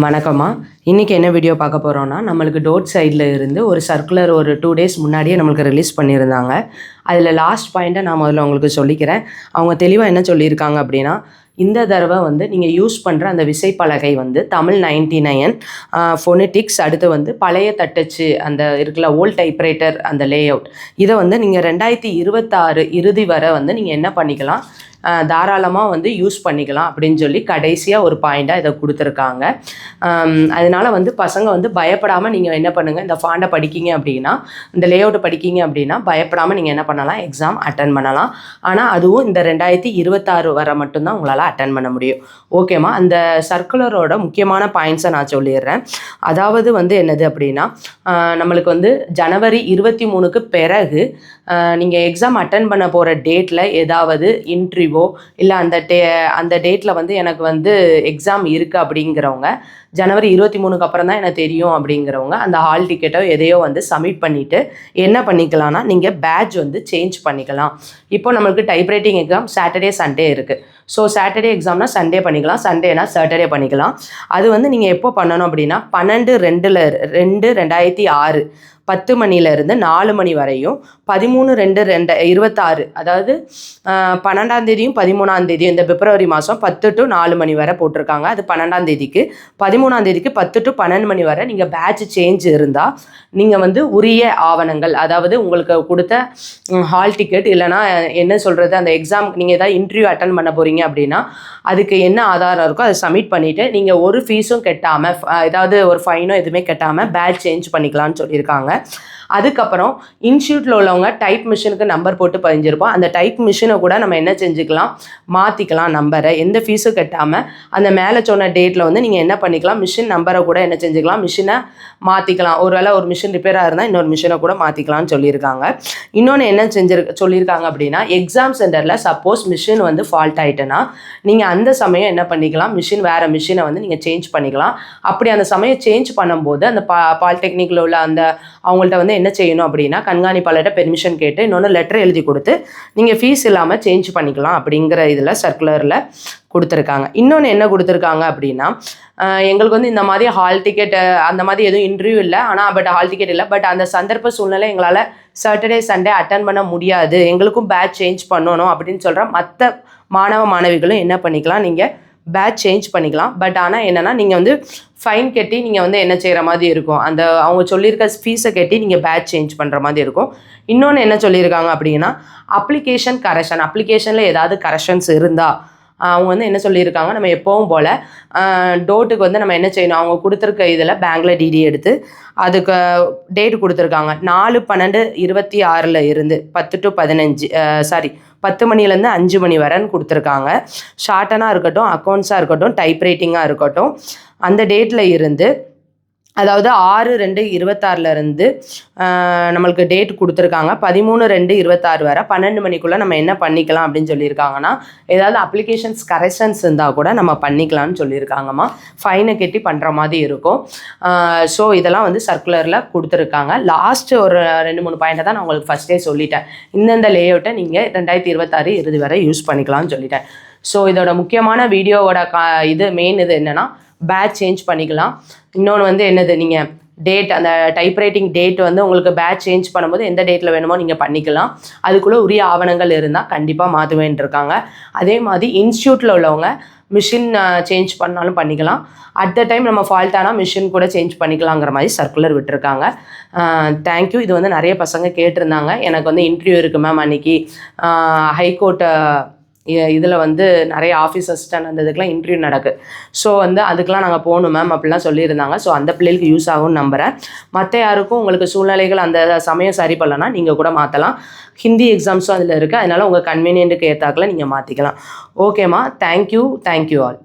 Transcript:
வணக்கம்மா. இன்றைக்கி என்ன வீடியோ பார்க்க போகிறோன்னா, நம்மளுக்கு டோட் சைடில் இருந்து ஒரு சர்க்குலர் ஒரு 2 டேஸ் முன்னாடியே நம்மளுக்கு ரிலீஸ் பண்ணியிருந்தாங்க. அதில் லாஸ்ட் பாயிண்ட்டை நான் முதல்ல உங்களுக்கு சொல்லிக்கிறேன். அவங்க தெளிவாக என்ன சொல்லியிருக்காங்க அப்படின்னா, இந்த தடவை வந்து நீங்கள் யூஸ் பண்ணுற அந்த விசைப்பலகை வந்து தமிழ் 99 ஃபோனெட்டிக்ஸ், அடுத்து வந்து பழைய தட்டச்சு அந்த இருக்குல்ல ஓல்ட் டைப்ரைட்டர் அந்த லே அவுட், இதை வந்து நீங்கள் 2026 இறுதி வரை வந்து நீங்கள் என்ன பண்ணிக்கலாம், தாராளமாக வந்து யூஸ் பண்ணிக்கலாம் அப்படின்னு சொல்லி கடைசியாக ஒரு பாயிண்ட்டாக இதை கொடுத்துருக்காங்க. அதனால் வந்து பசங்க வந்து பயப்படாமல் நீங்கள் என்ன பண்ணுங்கள், இந்த ஃபாண்டை படிக்கிங்க அப்படின்னா, இந்த லே அவுட்டை படிக்கிங்க அப்படின்னா பயப்படாமல் நீங்கள் என்ன பண்ணலாம், எக்ஸாம் அட்டன் பண்ணலாம். ஆனால் அதுவும் இந்த 2026 வரை மட்டும்தான் உங்களால் அட்டன் பண்ண முடியும். ஓகேம்மா. அந்த சர்க்குலரோட முக்கியமான பாயிண்ட்ஸை நான் சொல்லிடுறேன். அதாவது வந்து என்னது அப்படின்னா, நம்மளுக்கு வந்து ஜனவரி 23க்கு பிறகு நீங்கள் எக்ஸாம் அட்டன் பண்ண போகிற டேட்டில் ஏதாவது இன்ட்ரிவோ இல்லை அந்த டேட்டில் வந்து எனக்கு வந்து எக்ஸாம் இருக்குது அப்படிங்கிறவங்க, ஜனவரி 23க்கு அப்புறம் தான் எனக்கு தெரியும் அப்படிங்கிறவங்க அந்த ஹால் டிக்கெட்டோ எதையோ வந்து சப்மிட் பண்ணிவிட்டு என்ன பண்ணிக்கலாம்னா, நீங்கள் பேட்ச் வந்து சேஞ்ச் பண்ணிக்கலாம். இப்போ நம்மளுக்கு டைப்ரைட்டிங் எக்ஸாம் சாட்டர்டே சண்டே இருக்குது. ஸோ சாட்டர்டே எக்ஸாம்னா சண்டே பண்ணிக்கலாம், சண்டேனா சாட்டர்டே பண்ணிக்கலாம். அது வந்து நீங்கள் எப்போ பண்ணணும் அப்படின்னா 12/2/2006 10 மணிலேருந்து 4 மணி வரையும், 13/2/2026 அதாவது 12ஆம் தேதியும் 13ஆம் தேதியும் இந்த பிப்ரவரி மாதம் 10 to 4 மணி வரை போட்டிருக்காங்க. அது 12ஆம் தேதிக்கு, 13ஆம் தேதிக்கு 10 to 12 மணி வரை நீங்கள் பேட்ச் சேஞ்ச் இருந்தால் நீங்கள் வந்து உரிய ஆவணங்கள், அதாவது உங்களுக்கு கொடுத்த ஹால் டிக்கெட் இல்லைனா என்ன சொல்கிறது, அந்த எக்ஸாம் நீங்கள் ஏதாவது இன்டர்வியூ அட்டன் பண்ண போகிறீங்க அப்படின்னா அதுக்கு என்ன ஆதாரம் இருக்கோ அதை சப்மிட் பண்ணிவிட்டு நீங்கள் ஒரு ஃபீஸும் கட்டாமல், ஏதாவது ஒரு ஃபைனோ எதுவுமே கட்டாமல் பேட்ச் சேஞ்ச் பண்ணிக்கலாம்னு சொல்லியிருக்காங்க. அதுக்கப்புறம் இன்ஸ்டியூட்டில் உள்ளவங்க டைப் மிஷினுக்கு நம்பர் போட்டு பதிஞ்சிருப்போம். அந்த டைப் மிஷினை கூட நம்ம என்ன செஞ்சுக்கலாம், மாற்றிக்கலாம் நம்பரை, எந்த ஃபீஸும் கட்டாமல். அந்த மேலே சொன்ன டேட்டில் வந்து நீங்கள் என்ன பண்ணிக்கலாம், மிஷின் நம்பரை கூட என்ன செஞ்சுக்கலாம், மிஷினை மாற்றிக்கலாம். ஒருவேளை ஒரு மிஷின் ரிப்பேராக இருந்தால் இன்னொரு மிஷினை கூட மாற்றிக்கலாம்னு சொல்லியிருக்காங்க. இன்னொன்று என்ன சொல்லியிருக்காங்க அப்படின்னா, எக்ஸாம் சென்டரில் சப்போஸ் மிஷின் வந்து ஃபால்ட் ஆகிட்டுன்னா நீங்கள் அந்த சமயம் என்ன பண்ணிக்கலாம், வேறு மிஷினை வந்து நீங்கள் சேஞ்ச் பண்ணிக்கலாம். அப்படி அந்த சமயம் சேஞ்ச் பண்ணும்போது அந்த பாலிடெக்னிக்கில் உள்ள அந்த அவங்கள்ட்ட வந்து என்ன செய்யணும் அப்படின்னா, கண்காணிப்பாளர்கிட்ட பெர்மிஷன் கேட்டு இன்னொன்று லெட்டர் எழுதி கொடுத்து நீங்கள் ஃபீஸ் இல்லாமல் சேஞ்ச் பண்ணிக்கலாம் அப்படிங்கிற இதில் சர்க்குலரில் கொடுத்துருக்காங்க. இன்னொன்று என்ன கொடுத்துருக்காங்க அப்படின்னா, எங்களுக்கு வந்து இந்த மாதிரி ஹால் டிக்கெட் அந்த மாதிரி எதுவும் இன்டர்வியூ இல்லை, ஆனால் ஹால் டிக்கெட் இல்லை, பட் அந்த சந்தர்ப்ப சூழ்நிலை எங்களால் சாட்டர்டே சண்டே அட்டன் பண்ண முடியாது, எங்களுக்கும் பேட்ச் சேஞ்ச் பண்ணணும் அப்படின்னு சொல்கிற மற்ற மாணவிகளும் என்ன பண்ணிக்கலாம், நீங்கள் பேட்ச் சேஞ்ச் பண்ணிக்கலாம். பட் ஆனால் என்னென்னா நீங்கள் வந்து ஃபைன் கட்டி நீங்கள் வந்து என்ன செய்கிற மாதிரி இருக்கும், அந்த அவங்க சொல்லியிருக்க ஃபீஸை கட்டி நீங்கள் பேட்ச் சேஞ்ச் பண்ணுற மாதிரி இருக்கும். இன்னொன்று என்ன சொல்லியிருக்காங்க அப்படின்னா, அப்ளிகேஷனில் ஏதாவது கரெக்ஷன்ஸ் இருந்தால் அவங்க வந்து என்ன சொல்லியிருக்காங்க, நம்ம எப்போவும் போல் டோட்டுக்கு வந்து நம்ம என்ன செய்யணும், அவங்க கொடுத்துருக்க இதில் பேங்கில் டிடி எடுத்து அதுக்கு டேட் கொடுத்துருக்காங்க 4/12/26 இருந்து 10 to 15 10 மணிலேருந்து 5 மணி வரைன்னு கொடுத்துருக்காங்க. ஷார்ட்டனாக இருக்கட்டும், அக்கௌண்ட்ஸாக இருக்கட்டும், டைப்ரைட்டிங்காக இருக்கட்டும், அந்த டேட்டில் இருந்து, அதாவது 6/2/26 இருந்து நம்மளுக்கு டேட் கொடுத்துருக்காங்க 13/2/26 வரை 12 மணிக்குள்ளே நம்ம என்ன பண்ணிக்கலாம் அப்படின்னு சொல்லியிருக்காங்கன்னா, ஏதாவது அப்ளிகேஷன்ஸ் கரெக்ஷன்ஸ் இருந்தால் கூட நம்ம பண்ணிக்கலாம்னு சொல்லியிருக்காங்கம்மா. ஃபைனை கட்டி பண்ணுற மாதிரி இருக்கும். ஸோ இதெல்லாம் வந்து சர்க்குலரில் கொடுத்துருக்காங்க. லாஸ்ட்டு ஒரு 2-3 பாயிண்ட்டை தான் நான் உங்களுக்கு ஃபஸ்ட்டே சொல்லிட்டேன். இந்தந்த லேஅவுட்டை நீங்கள் 2026 இறுதி வரை யூஸ் பண்ணிக்கலாம்னு சொல்லிட்டேன். ஸோ இதோட முக்கியமான வீடியோவோட மெயின் இது என்னென்னா, பேட்ச் சேஞ்ச் பண்ணிக்கலாம். இன்னொன்று வந்து என்னது, நீங்கள் டேட், அந்த டைப்ரைட்டிங் டேட் வந்து உங்களுக்கு பேட்ச் சேஞ்ச் பண்ணும்போது எந்த டேட்டில் வேணுமோ நீங்கள் பண்ணிக்கலாம். அதுக்குள்ளே உரிய ஆவணங்கள் இருந்தால் கண்டிப்பாக மாற்றுவேன்ட்டு இருக்காங்க. அதே மாதிரி இன்ஸ்டியூட்டில் உள்ளவங்க மிஷின் சேஞ்ச் பண்ணாலும் பண்ணிக்கலாம். அட் த டைம் நம்ம ஃபால்ட் ஆனால் மிஷின் கூட சேஞ்ச் பண்ணிக்கலாங்கிற மாதிரி சர்க்குலர் விட்டுருக்காங்க. தேங்க்யூ. இது வந்து நிறைய பசங்க கேட்டிருந்தாங்க, எனக்கு வந்து இன்டர்வியூ இருக்குது மேம் அன்றைக்கி ஹைகோர்ட் இதில் வந்து நிறைய ஆஃபீஸ் அசிஸ்டன்ட் அந்த இதுக்கெலாம் இன்டர்வியூ நடக்குது, ஸோ வந்து அதுக்கெலாம் நாங்கள் போகணும் மேம் அப்படிலாம் சொல்லியிருந்தாங்க. ஸோ அந்த பிள்ளைகளுக்கு யூஸ் ஆகும்னு நம்புகிறேன். மற்ற யாருக்கும் உங்களுக்கு சூழ்நிலைகள் அந்த சமயம் சரி பண்ணலன்னா நீங்கள் கூட மாற்றலாம். ஹிந்தி எக்ஸாம்ஸும் அதில் இருக்குது, அதனால் உங்கள் கன்வீனியன்ட்டுக்கு ஏற்றாக்கில் நீங்கள் மாற்றிக்கலாம். ஓகேம்மா. Thank you all.